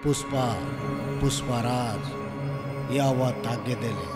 पुष्पा पुष्पराज यावा तागेदेले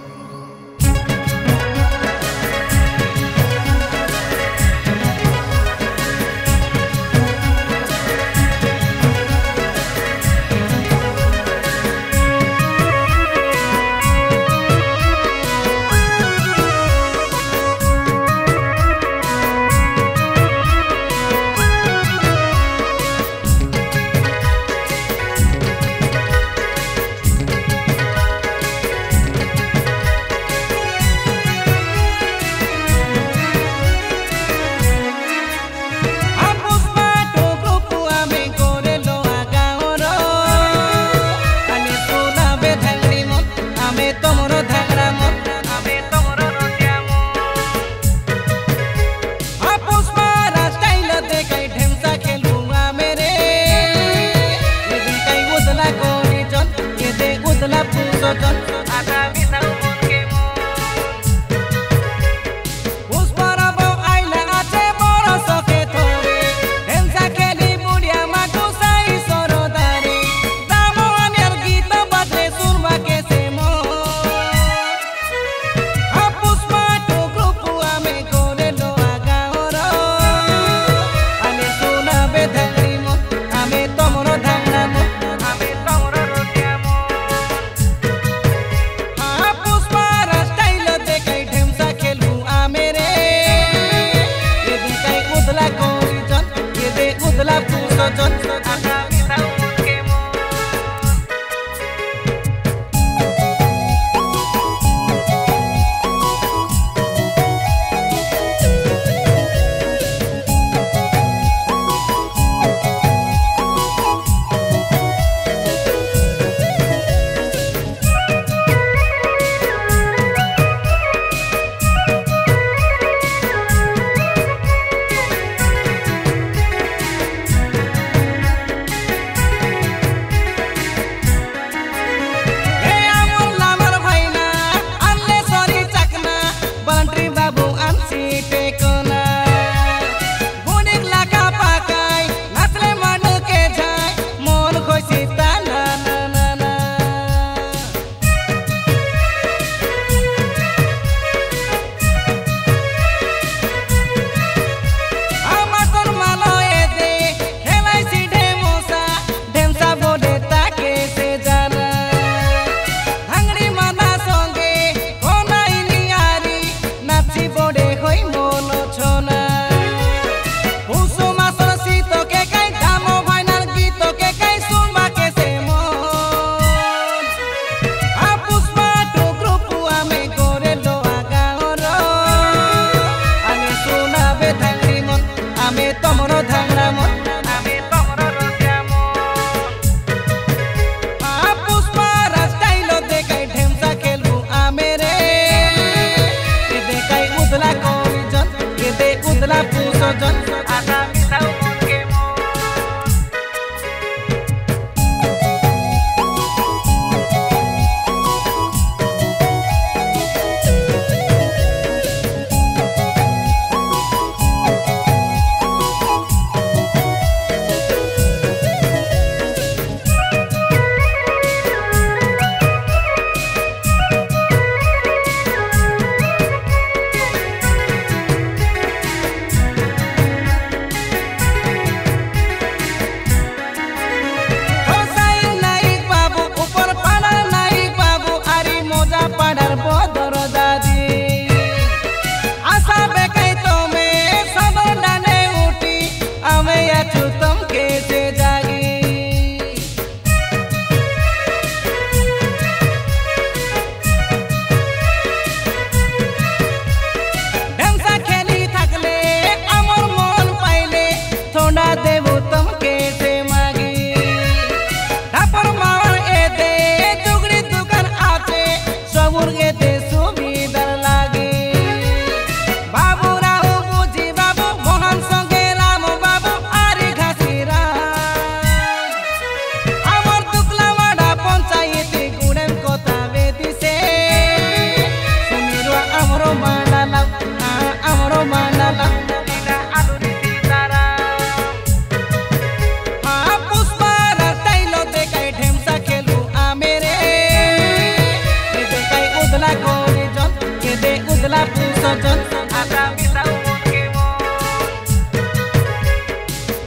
পুষজন আটা মিশাও মনকে মন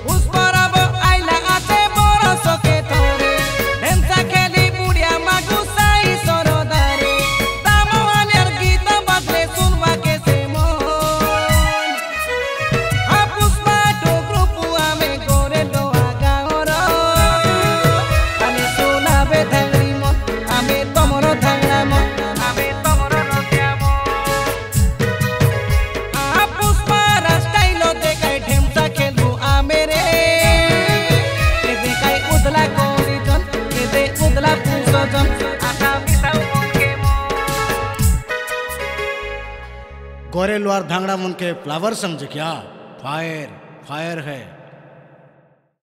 পুষ্পরাব আইলা আছে বড় সকে ধরে ঢেমসা খেলি বুড়িয়া মাগু সাই সরদারে দামওয়ানের গীত বাজলে শুনবা কেসে মন আ পুষ্পা টুকরু পুয়ামে গোরে লোয়া গাওর আমি শোনাবে ধাংরি মন আমি তোমার ধাংরা মন আমি তোমার রসিয়া মন আ পুষ্পার স্টাইল দেখাই ঢেমসা খেলবো আমি রে এ দেখাই উদলা করিজন এ দে উদলা পুষজন আটা মিশাও মনকে মন गोरे लोहार धांगड़ा मन के फ्लावर समझे क्या? फायर फायर है।